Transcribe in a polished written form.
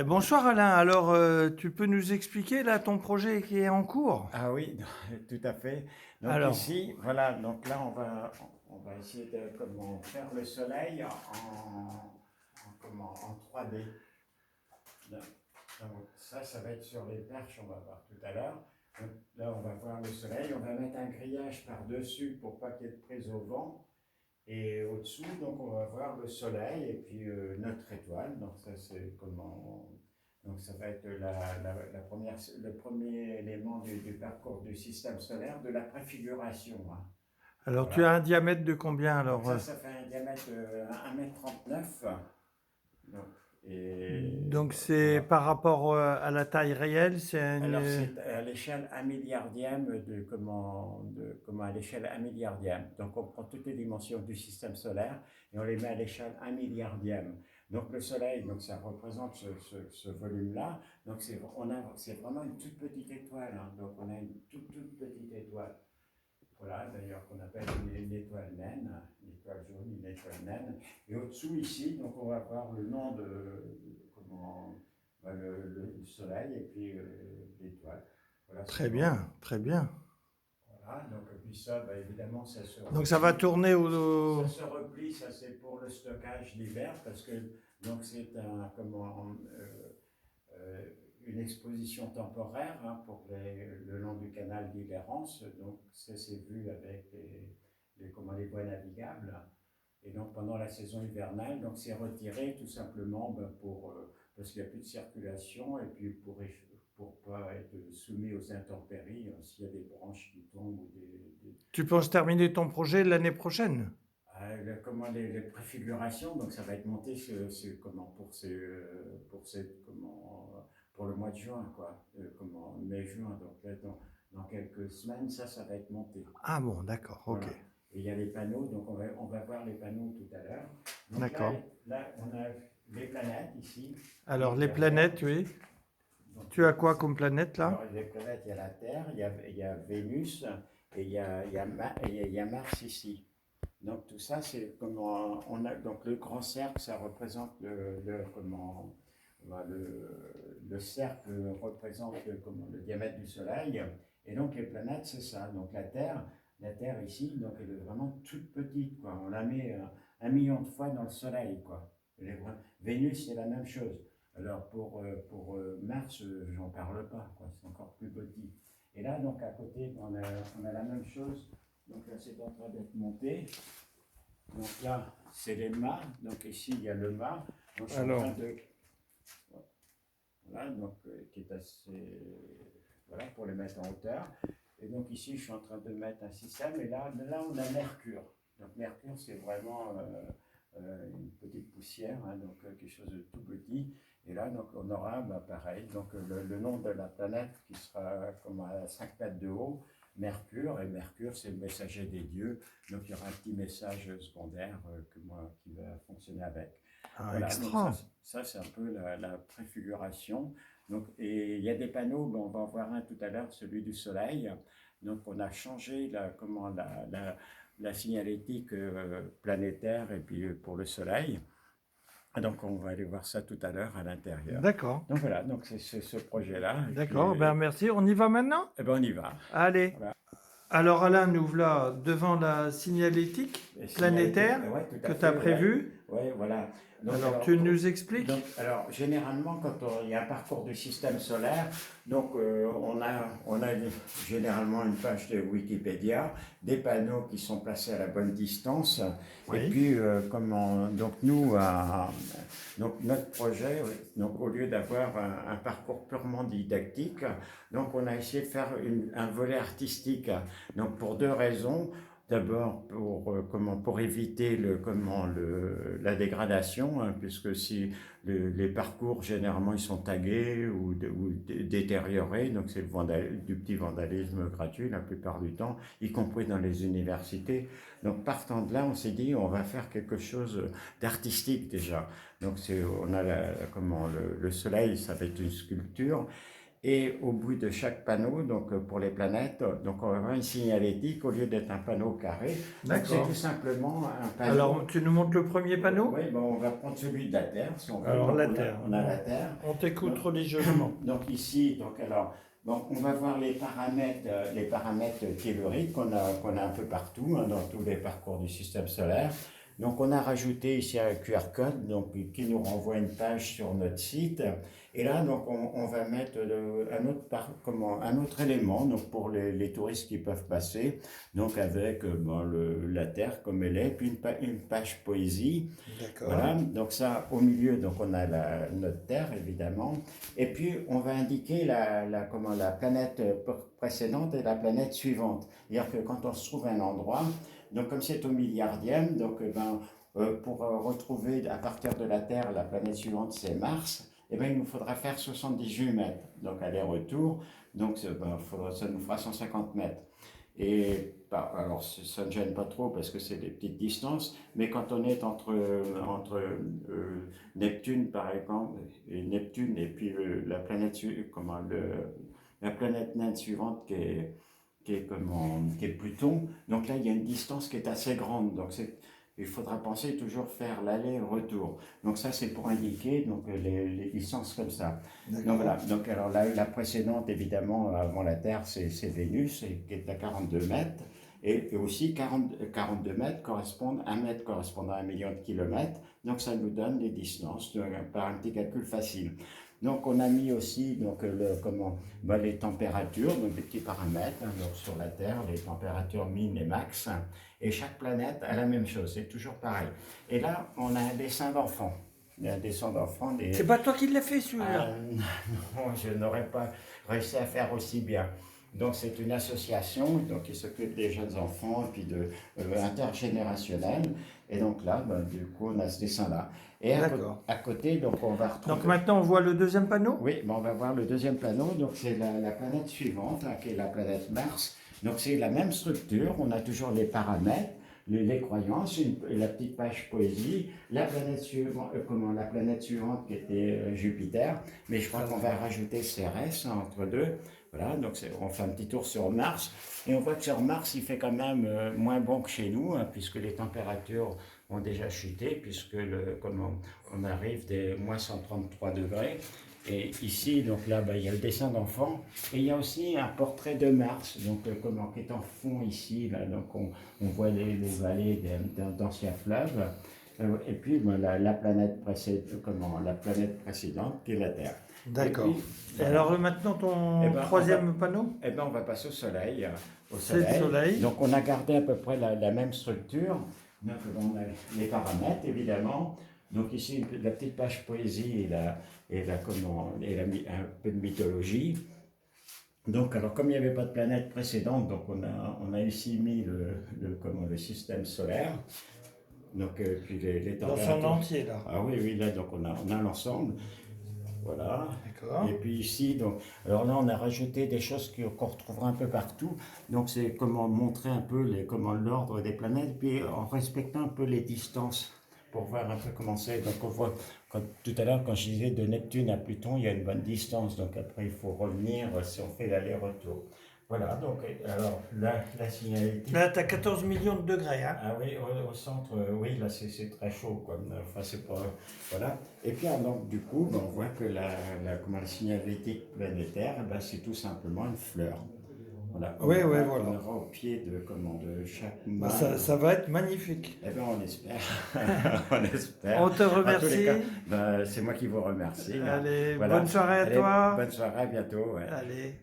Bonsoir Alain, alors tu peux nous expliquer là ton projet qui est en cours? Ah oui, tout à fait. Donc Alors, ici, voilà, donc là on va essayer de comment faire le soleil en 3D. Donc ça va être sur les perches, on va voir tout à l'heure. Donc là on va voir le soleil, on va mettre un grillage par-dessus pour pas qu'il y ait de prise au vent. Et au-dessous, donc on va voir le soleil et puis notre étoile. Donc ça c'est comment. Donc ça va être le premier élément du parcours du système solaire, de la préfiguration, hein. alors tu as Voilà. un diamètre de combien Donc alors? ça fait un diamètre de 1,39 m. Donc, et Donc c'est voilà. par rapport à la taille réelle, c'est Alors une... c'est à l'échelle 1 milliardième à l'échelle 1 milliardième. Donc on prend toutes les dimensions du système solaire et on les met à l'échelle 1 milliardième. Donc le Soleil, donc ça représente ce volume-là. Donc c'est vraiment une toute petite étoile, hein. Donc on a une toute petite étoile. Voilà, d'ailleurs qu'on appelle une étoile naine, une étoile jaune, une étoile naine. Et au-dessous ici, donc on va voir le nom comment, le soleil et puis l'étoile. Voilà, c'est Très le nom. bien, très bien. Voilà, donc puis ça, évidemment, ça se Donc ça va replie. tourner Ça se replie, ça c'est pour le stockage d'hiver, parce que donc c'est une exposition temporaire, hein, pour le long du canal d'Iberence. Donc ça c'est vu avec les voies navigables. Et donc pendant la saison hivernale, donc c'est retiré tout simplement parce qu'il n'y a plus de circulation et puis pour pas être soumis aux intempéries, s'il y a des branches qui tombent ou Tu penses terminer ton projet l'année prochaine? les préfigurations. Donc ça va être monté pour le mois de juin, quoi, mai-juin. Donc là, dans quelques semaines, ça va être monté. Ah bon, d'accord, ok. Voilà. Et il y a les panneaux, donc on va voir les panneaux tout à l'heure. Donc D'accord. là, on a les planètes ici, Alors les extérieures. planètes, oui. Donc, Tu as quoi comme planète là? alors, les planètes, il y a la Terre, il y a Vénus, et il y a Mars ici. Donc tout ça, c'est comment on a. Donc le grand cercle, ça représente le cercle représente le diamètre du Soleil. Et donc les planètes, c'est ça. Donc la Terre ici, donc elle est vraiment toute petite, quoi. On la met 1 million de fois dans le Soleil, quoi. Vénus, c'est la même chose. Alors pour Mars, j'en parle pas, quoi. C'est encore plus petit. Et là, donc à côté, on a la même chose. Donc là, c'est en train d'être monté. Donc là, c'est les mâts. Donc ici, il y a le mât. Donc je suis en Alors, train de. Voilà, donc qui est assez. Voilà, pour les mettre en hauteur. Et donc ici, je suis en train de mettre un système. Et là on a Mercure. Donc Mercure, c'est vraiment une petite poussière, hein, donc quelque chose de tout petit. Et là, donc, on aura, pareil, donc le nom de la planète qui sera comme à 5 mètres de haut, Mercure. Et Mercure, c'est le messager des dieux. Donc il y aura un petit message secondaire qui va fonctionner avec. ah, Voilà, donc ça, extra. ça c'est un peu la préfiguration. Donc, et il y a des panneaux, on va en voir un tout à l'heure, celui du soleil. Donc on a changé la signalétique planétaire et puis pour le soleil. Donc on va aller voir ça tout à l'heure à l'intérieur. D'accord, Donc voilà, donc c'est ce projet-là. Et puis, d'accord. Ben merci. On y va maintenant? eh ben, on y va. Allez. Voilà. Alors Alain, nous voilà devant la signalétique Les signalétiques, planétaire ouais, tout que à tu as fait, ouais. prévue. Ouais, voilà. Donc, Alors alors, tu nous expliques? généralement, quand il y a un parcours du système solaire, donc on a généralement une page de Wikipédia, des panneaux qui sont placés à la bonne distance, et Oui. puis donc nous, donc notre projet, donc au lieu d'avoir un parcours purement didactique, donc on a essayé de faire un volet artistique. Donc pour deux raisons. D'abord pour éviter la dégradation, hein, puisque si les parcours généralement ils sont tagués ou détériorés, donc c'est du petit vandalisme gratuit la plupart du temps, y compris dans les universités. Donc partant de là, on s'est dit on va faire quelque chose d'artistique déjà. Donc on a le soleil, ça va être une sculpture. Et au bout de chaque panneau, donc pour les planètes, donc on va avoir une signalétique au lieu d'être un panneau carré. Donc c'est D'accord. tout simplement un panneau. Alors, tu nous montres le premier panneau? Oui, bon, on va prendre celui de la Terre. Si on veut. Alors, Donc, la Terre. on a la Terre. On t'écoute Donc, religieusement. donc ici, donc alors, bon, on va voir les paramètres telluriques qu'on a un peu partout, hein, dans tous les parcours du système solaire. Donc on a rajouté ici un QR code donc, qui nous renvoie une page sur notre site. Et là, donc, on va mettre un autre élément donc, pour les touristes qui peuvent passer, donc avec la Terre comme elle est, puis une page poésie. D'accord. Voilà, donc ça, au milieu, donc on a notre Terre, évidemment. Et puis, on va indiquer la planète précédente et la planète suivante. C'est-à-dire que quand on se trouve à un endroit, donc comme c'est au milliardième, donc pour retrouver à partir de la Terre, la planète suivante, c'est Mars, et il nous faudra faire 78 mètres, donc aller-retour, donc ça nous fera 150 mètres. Et alors ça ne gêne pas trop parce que c'est des petites distances, mais quand on est entre Neptune par exemple, et Neptune et puis la planète naine suivante qui est Pluton, donc là il y a une distance qui est assez grande, donc il faudra penser toujours faire l'aller-retour. Donc ça c'est pour indiquer donc, les distances comme ça. Donc voilà, donc alors la précédente évidemment avant la Terre c'est Vénus qui est à 42 mètres. Et aussi 42 mètres correspondent, 1 mètre correspondant à 1 million de kilomètres, donc ça nous donne les distances par un petit calcul facile. Donc on a mis aussi donc, les températures, donc des petits paramètres hein, donc sur la Terre, les températures min et max, et chaque planète a la même chose, c'est toujours pareil. Et là on a un dessin d'enfant. Un dessin d'enfant. C'est pas toi qui l'as fait celui-là? Non, je n'aurais pas réussi à faire aussi bien. Donc c'est une association donc, qui s'occupe des jeunes enfants et puis intergénérationnel. Et donc là, du coup, on a ce dessin-là. Et à côté, donc on va retrouver... Donc maintenant, on voit le deuxième panneau? Oui, on va voir le deuxième panneau. Donc c'est la planète suivante, hein, qui est la planète Mars. Donc c'est la même structure. On a toujours les paramètres, les croyances, la petite page poésie, la planète suivante qui était Jupiter. Mais je crois qu'on va rajouter Cérès entre deux. Voilà, donc on fait un petit tour sur Mars, et on voit que sur Mars, il fait quand même moins bon que chez nous, hein, puisque les températures ont déjà chuté, puisque on arrive des moins 133 degrés. Et ici, donc là, il y a le dessin d'enfant, et il y a aussi un portrait de Mars, donc qui est en fond ici, là, donc on voit les vallées d'anciens fleuves, et puis la planète précédente, qui est la Terre. D'accord. Et alors maintenant ton troisième panneau? Eh bien on va passer au soleil. C'est le soleil. Donc on a gardé à peu près la même structure. Donc on a les paramètres évidemment. Donc ici la petite page poésie et un peu de mythologie. Donc alors comme il n'y avait pas de planète précédente, donc on a ici mis le système solaire. Donc puis les températures. Dans son entier là. Ah oui, là donc on a l'ensemble. Voilà. Et puis ici, donc, alors là, on a rajouté des choses qu'on retrouvera un peu partout. Donc, c'est comment montrer un peu l'ordre des planètes, puis en respectant un peu les distances pour voir un peu comment c'est. Donc, on voit, tout à l'heure, quand je disais de Neptune à Pluton, il y a une bonne distance. Donc, après, il faut revenir si on fait l'aller-retour. Voilà, donc, alors, la signalétique. Là, tu as 14 millions de degrés, hein? Ah oui, au centre, oui, là, c'est très chaud, quoi. Enfin, c'est pas... Voilà. Et puis, donc, du coup, on voit que la signalétique planétaire, c'est tout simplement une fleur. Voilà. Voilà. On aura au pied de chaque mât. Ça va être magnifique. Eh bien, on espère. On espère. On te remercie. C'est moi qui vous remercie. Allez, voilà. Bonne soirée à toi. Bonne soirée, à bientôt. Ouais. Allez.